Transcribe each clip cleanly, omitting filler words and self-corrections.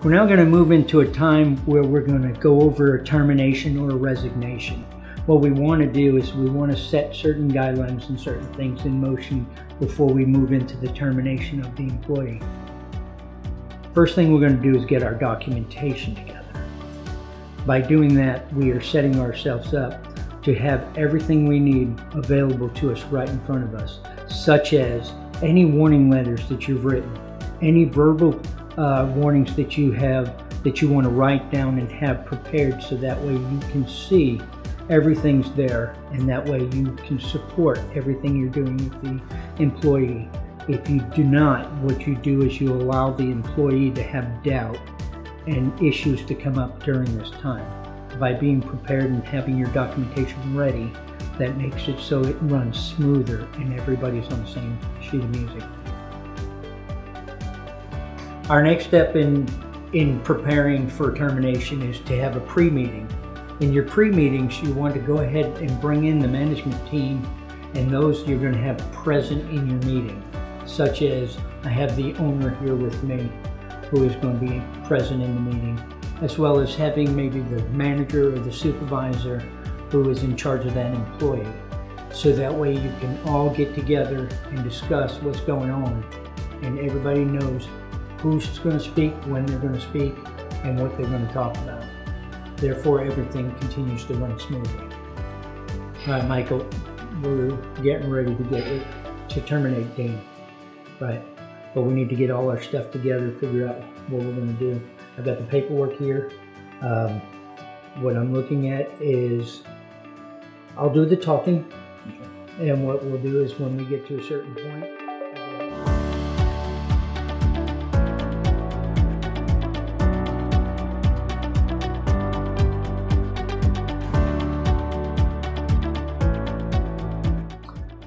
We're now going to move into a time where we're going to go over a termination or a resignation. What we want to do is we want to set certain guidelines and certain things in motion before we move into the termination of the employee. First thing we're going to do is get our documentation together. By doing that, we are setting ourselves up to have everything we need available to us right in front of us, such as any warning letters that you've written, any verbal warnings that you have that you want to write down and have prepared, so that way you can see everything's there, and that way you can support everything you're doing with the employee. If you do not, what you do is you allow the employee to have doubt and issues to come up during this time. By being prepared and having your documentation ready, that makes it so it runs smoother and everybody's on the same sheet of music. Our next step in preparing for termination is to have a pre-meeting. In your pre-meetings, you want to go ahead and bring in the management team and those you're going to have present in your meeting, such as I have the owner here with me who is going to be present in the meeting, as well as having maybe the manager or the supervisor who is in charge of that employee. So that way you can all get together and discuss what's going on, and everybody knows who's going to speak, when they're going to speak, and what they're going to talk about. Therefore, everything continues to run smoothly. All right, Michael, we're getting ready to terminate Dean, right? But we need to get all our stuff together, figure out what we're going to do. I've got the paperwork here. What I'm looking at is, I'll do the talking, and what we'll do is when we get to a certain point,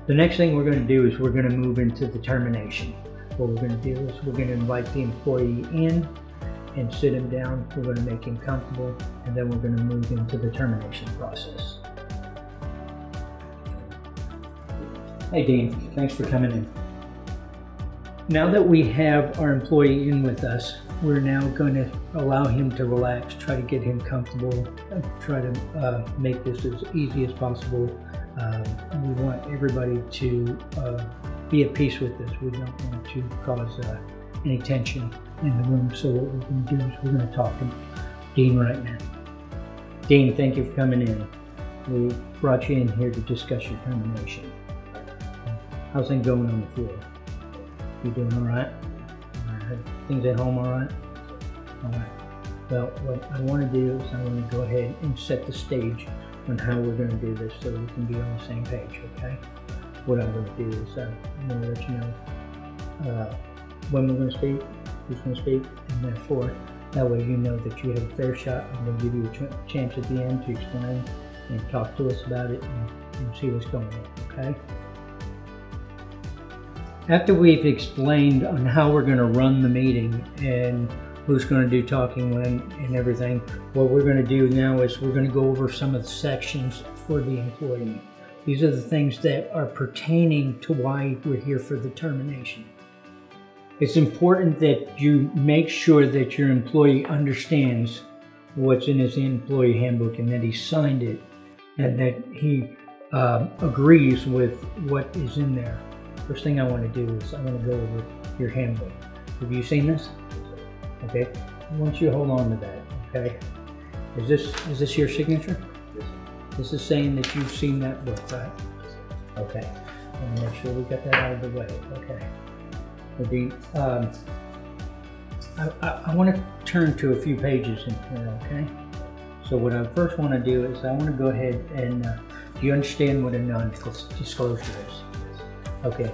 the next thing we're going to do is we're going to move into the termination. What we're going to do is we're going to invite the employee in and sit him down. We're going to make him comfortable, and then we're going to move into the termination process. Hey Dean, thanks for coming in. Now that we have our employee in with us, we're now going to allow him to relax, try to get him comfortable, try to make this as easy as possible. We want everybody to be at peace with this. We don't want to cause any tension in the room. So what we're going to do is we're going to talk to Dean right now. Dean, thank you for coming in. We brought you in here to discuss your termination. How's things going on the floor? You doing all right? All right. Things at home all right? All right. Well, what I want to do is I want to go ahead and set the stage on how we're going to do this so we can be on the same page, okay? What I'm going to do is I'm going to let you know when we're going to speak, who's going to speak, and therefore, that way you know that you have a fair shot. I'm going to give you a chance at the end to explain and talk to us about it and see what's going on, okay? After we've explained on how we're going to run the meeting and who's going to do talking when and everything, what we're going to do now is we're going to go over some of the sections for the employee. These are the things that are pertaining to why we're here for the termination. It's important that you make sure that your employee understands what's in his employee handbook and that he signed it and that he agrees with what is in there. First thing I want to do is I want to go over your handbook. Have you seen this? Okay. I want you to hold on to that. Okay. Is this your signature? Yes. This is saying that you've seen that book, right? Okay. And make sure we got that out of the way. Okay. I want to turn to a few pages in here. Okay. So what I first want to do is I want to go ahead and do you understand what a non-disclosure is? Okay.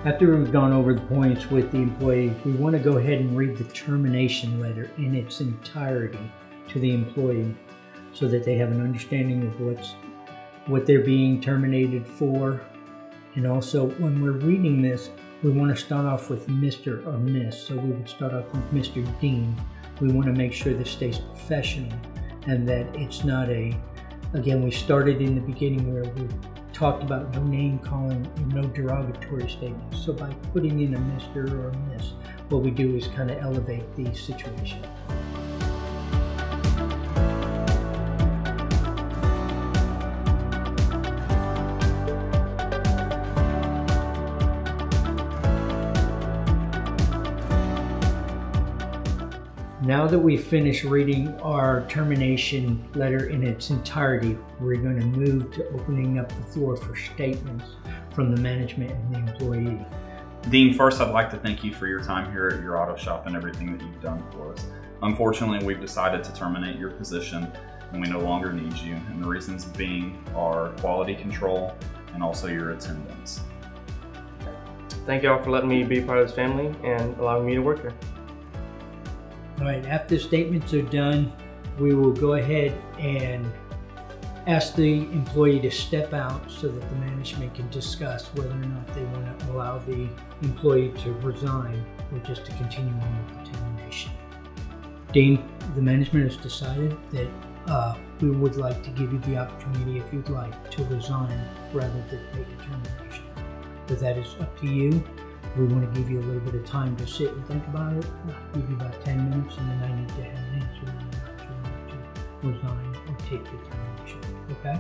After we've gone over the points with the employee, we want to go ahead and read the termination letter in its entirety to the employee so that they have an understanding of what they're being terminated for. And also, when we're reading this, we want to start off with Mr. or Miss. So we would start off with Mr. Dean, We want to make sure this stays professional and that it's not again, we started in the beginning where we talked about no name calling and no derogatory statements. So by putting in a Mr. or a Miss, what we do is kind of elevate the situation. Now that we've finished reading our termination letter in its entirety, we're going to move to opening up the floor for statements from the management and the employee. Dean, first I'd like to thank you for your time here at your auto shop and everything that you've done for us. Unfortunately, we've decided to terminate your position and we no longer need you, and the reasons being are quality control and also your attendance. Thank y'all for letting me be part of this family and allowing me to work here. All right, after statements are done, we will go ahead and ask the employee to step out so that the management can discuss whether or not they want to allow the employee to resign or just to continue on with the termination. Dean, the management has decided that we would like to give you the opportunity, if you'd like, to resign rather than make a termination. But that is up to you. We want to give you a little bit of time to sit and think about it. I'll give you about 10 minutes, and then I need to have an answer whether or not you want to resign or take the termination. Okay?